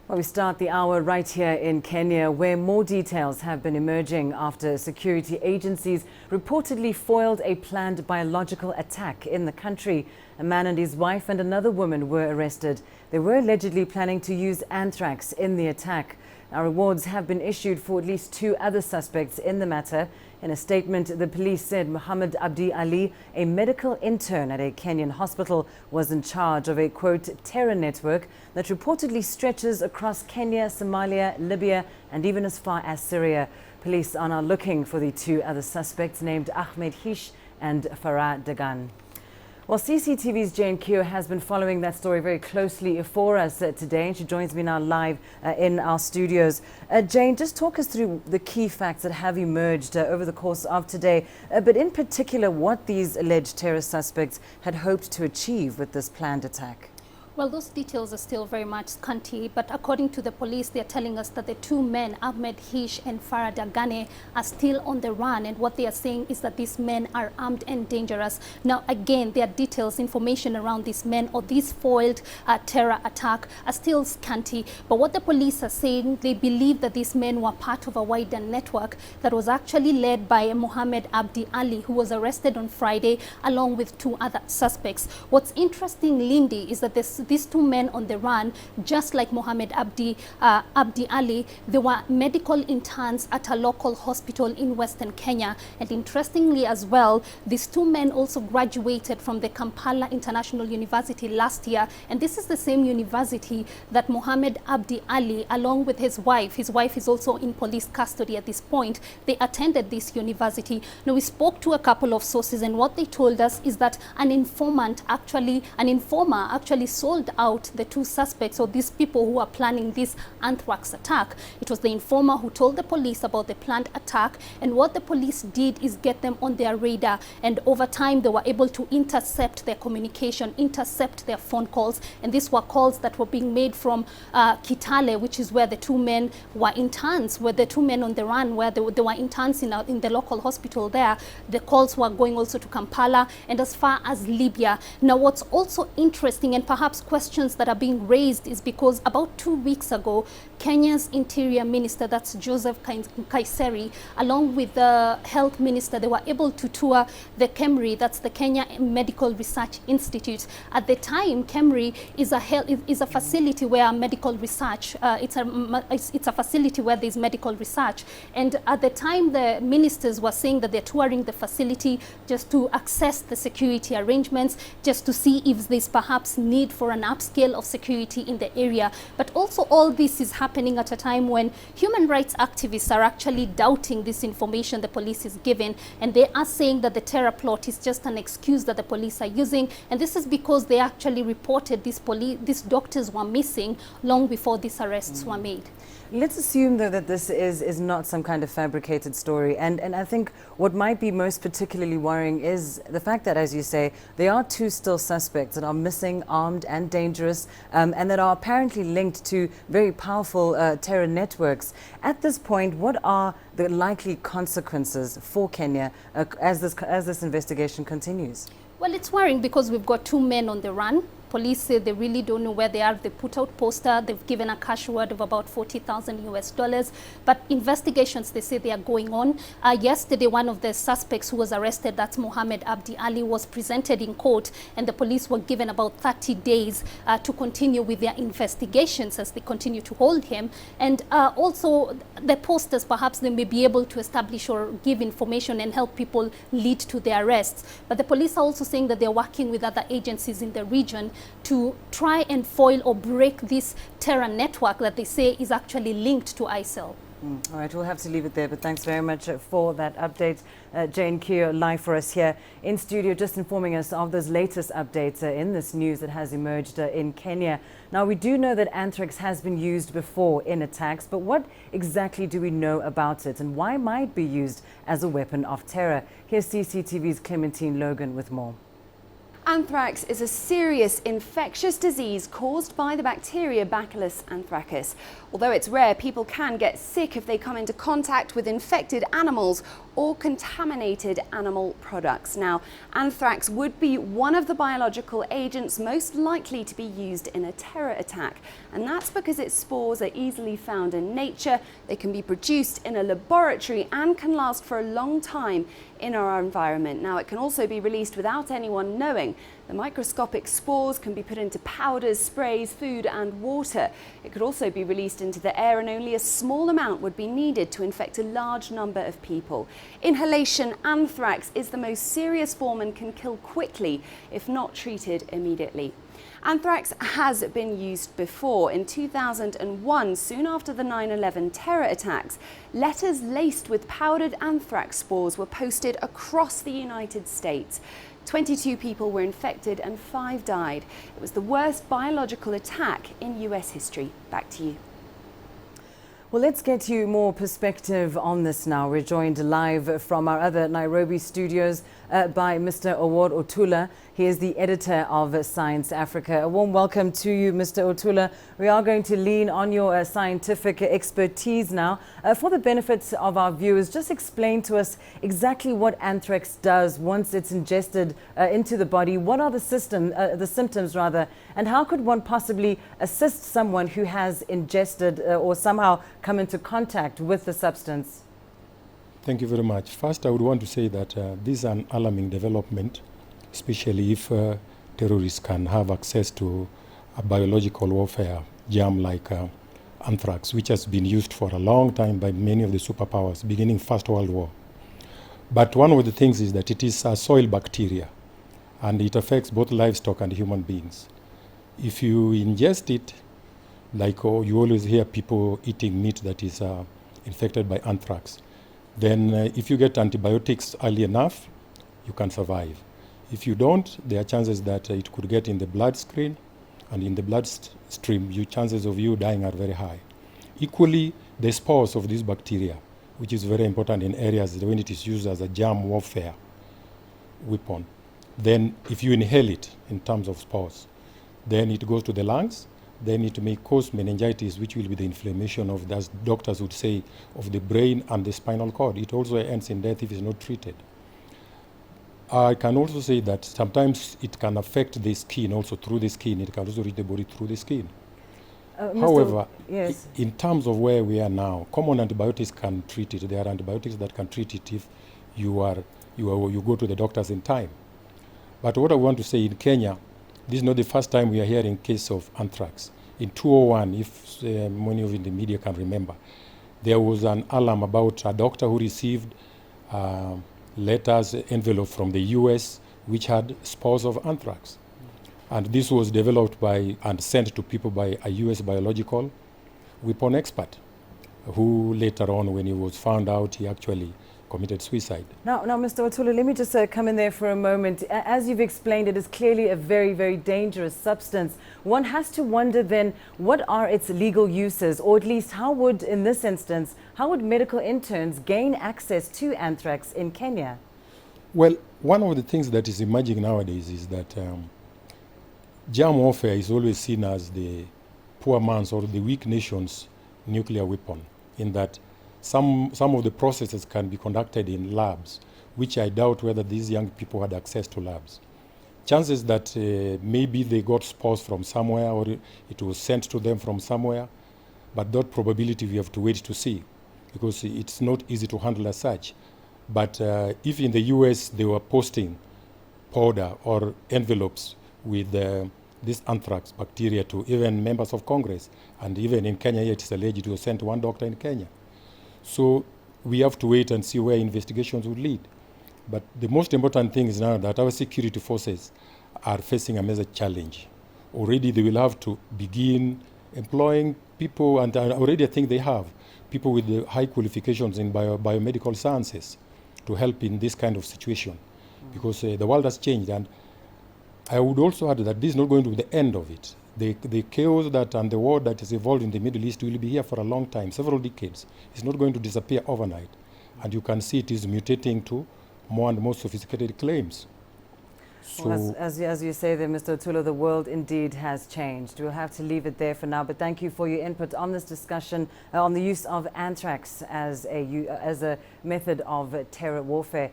Well, we start the hour right here in Kenya, where more details have been emerging after security agencies reportedly foiled a planned biological attack in the country. A man and his wife and another woman were arrested. They were allegedly planning to use anthrax in the attack. Now, rewards have been issued for at least 2 other suspects in the matter. In a statement, the police said Muhammad Abdi Ali, a medical intern at a Kenyan hospital, was in charge of a, quote, terror network that reportedly stretches across Kenya, Somalia, Libya, and even as far as Syria. Police are now looking for the 2 other suspects named Ahmed Hish and Farah Dagan. Well, CCTV's Jane Keogh has been following that story very closely for us today, and she joins me now live in our studios. Jane, just talk us through the key facts that have emerged over the course of today, but in particular what these alleged terror suspects had hoped to achieve with this planned attack. Well, those details are still very much scanty, but according to the police, they're telling us that the 2 men, Ahmed Hish and Farah Dagane, are still on the run. And what they are saying is that these men are armed and dangerous. Now, again, their details, information around these men or this foiled terror attack are still scanty. But what the police are saying, they believe that these men were part of a wider network that was actually led by Muhammad Abdi Ali, who was arrested on Friday, along with 2 other suspects. What's interesting, Lindy, is that these 2 men on the run, just like Muhammad Abdi Ali, they were medical interns at a local hospital in Western Kenya. And interestingly as well, these 2 men also graduated from the Kampala International University last year. And this is the same university that Muhammad Abdi Ali, along with his wife is also in police custody at this point, they attended this university. Now, we spoke to a couple of sources, and what they told us is that an informer actually sold out the 2 suspects, or these people who are planning this anthrax attack. It was the informer who told the police about the planned attack, and what the police did is get them on their radar, and over time they were able to intercept their communication, intercept their phone calls, and these were calls that were being made from Kitale, which is where the 2 men were interns, where the 2 men on the run, where they were interns in the local hospital there. The calls were going also to Kampala and as far as Libya. Now, what's also interesting, and perhaps questions that are being raised, is because about 2 weeks ago, Kenya's Interior Minister, that's Joseph Kaiseri, along with the Health Minister, they were able to tour the KEMRI, that's the Kenya Medical Research Institute. At the time, KEMRI is a facility where medical research, it's a facility where there's medical research. And at the time, the ministers were saying that they're touring the facility just to access the security arrangements, just to see if there's perhaps need for an upscale of security in the area. But also all this is happening at a time when human rights activists are actually doubting this information the police is giving, and they are saying that the terror plot is just an excuse that the police are using, and this is because they actually reported these doctors were missing long before these arrests were made. Let's assume, though, that this is not some kind of fabricated story. And I think what might be most particularly worrying is the fact that, as you say, there are 2 still suspects that are missing, armed and dangerous, and that are apparently linked to very powerful terror networks. At this point, what are the likely consequences for Kenya as this investigation continues? Well, it's worrying because we've got 2 men on the run. Police say they really don't know where they are. They put out poster. They've given a cash reward of about $40,000 US. But investigations, they say they are going on. Yesterday, one of the suspects who was arrested, that's Muhammad Abdi Ali, was presented in court, and the police were given about 30 days to continue with their investigations as they continue to hold him. And also the posters, perhaps they may be able to establish or give information and help people lead to their arrests. But the police are also saying that they're working with other agencies in the region to try and foil or break this terror network that they say is actually linked to ISIL. All right, we'll have to leave it there, but thanks very much for that update. Jane Keogh live for us here in studio, just informing us of those latest updates in this news that has emerged in Kenya. Now, we do know that anthrax has been used before in attacks, but what exactly do we know about it, and why might it be used as a weapon of terror? Here's CCTV's Clementine Logan with more. Anthrax is a serious infectious disease caused by the bacteria Bacillus anthracus. Although it's rare, people can get sick if they come into contact with infected animals or contaminated animal products. Now, anthrax would be one of the biological agents most likely to be used in a terror attack. And that's because its spores are easily found in nature, they can be produced in a laboratory and can last for a long time in our environment. Now, it can also be released without anyone knowing. The microscopic spores can be put into powders, sprays, food and water. It could also be released into the air, and only a small amount would be needed to infect a large number of people. Inhalation anthrax is the most serious form and can kill quickly if not treated immediately. Anthrax has been used before. In 2001, soon after the 9/11 terror attacks, letters laced with powdered anthrax spores were posted across the United States. 22 people were infected and 5 died. It was the worst biological attack in US history. Back to you. Well, let's get you more perspective on this now. We're joined live from our other Nairobi studios by Mr. Awod Otula. He is the editor of Science Africa. A warm welcome to you, Mr. Otula. We are going to lean on your scientific expertise now. For the benefits of our viewers, just explain to us exactly what anthrax does once it's ingested into the body. What are the symptoms, and how could one possibly assist someone who has ingested or somehow come into contact with the substance? Thank you very much. First, I would want to say that this is an alarming development, especially if terrorists can have access to a biological warfare germ like anthrax, which has been used for a long time by many of the superpowers, beginning First World War. But one of the things is that it is a soil bacteria, and it affects both livestock and human beings. If you ingest it, like you always hear people eating meat that is infected by anthrax, then if you get antibiotics early enough, you can survive. If you don't, there are chances that it could get in the bloodstream, and in the bloodstream, chances of you dying are very high. Equally, the spores of this bacteria, which is very important in areas when it is used as a germ warfare weapon, then if you inhale it in terms of spores, then it goes to the lungs, then it may cause meningitis, which will be the inflammation of, as doctors would say, of the brain and the spinal cord. It also ends in death if it's not treated. I can also say that sometimes it can affect the skin, also through the skin. It can also reach the body through the skin. However, yes, in terms of where we are now, common antibiotics can treat it. There are antibiotics that can treat it if you go to the doctors in time. But what I want to say, in Kenya, this is not the first time we are hearing case of anthrax. In 2001, if many of you in the media can remember, there was an alarm about a doctor who received letters, envelope from the US, which had spores of anthrax. And this was developed by and sent to people by a US biological weapon expert, who later on, when he was found out, he actually committed suicide. Now, Mr. Otula, let me just come in there for a moment. As you've explained, it is clearly a very, very dangerous substance. One has to wonder then, what are its legal uses, or at least how would, in this instance, how would medical interns gain access to anthrax in Kenya? Well, one of the things that is emerging nowadays is that germ warfare is always seen as the poor man's or the weak nation's nuclear weapon, in that some of the processes can be conducted in labs, which I doubt whether these young people had access to labs. Chances that maybe they got spores from somewhere, or it was sent to them from somewhere, but that probability we have to wait to see, because it's not easy to handle as such. But if in the US they were posting powder or envelopes with this anthrax bacteria to even members of Congress, and even in Kenya, it is alleged it was sent to one doctor in Kenya. So we have to wait and see where investigations will lead. But the most important thing is now that our security forces are facing a major challenge. Already they will have to begin employing people, and already I think they have, people with the high qualifications in biomedical sciences to help in this kind of situation, because the world has changed. And I would also add that this is not going to be the end of it. The chaos that and the war that is evolved in the Middle East will be here for a long time, several decades. It's not going to disappear overnight. And you can see it is mutating to more and more sophisticated claims. So, Well, as you say there, Mr. Otulo, the world indeed has changed. We'll have to leave it there for now, but thank you for your input on this discussion on the use of anthrax as a method of terror warfare.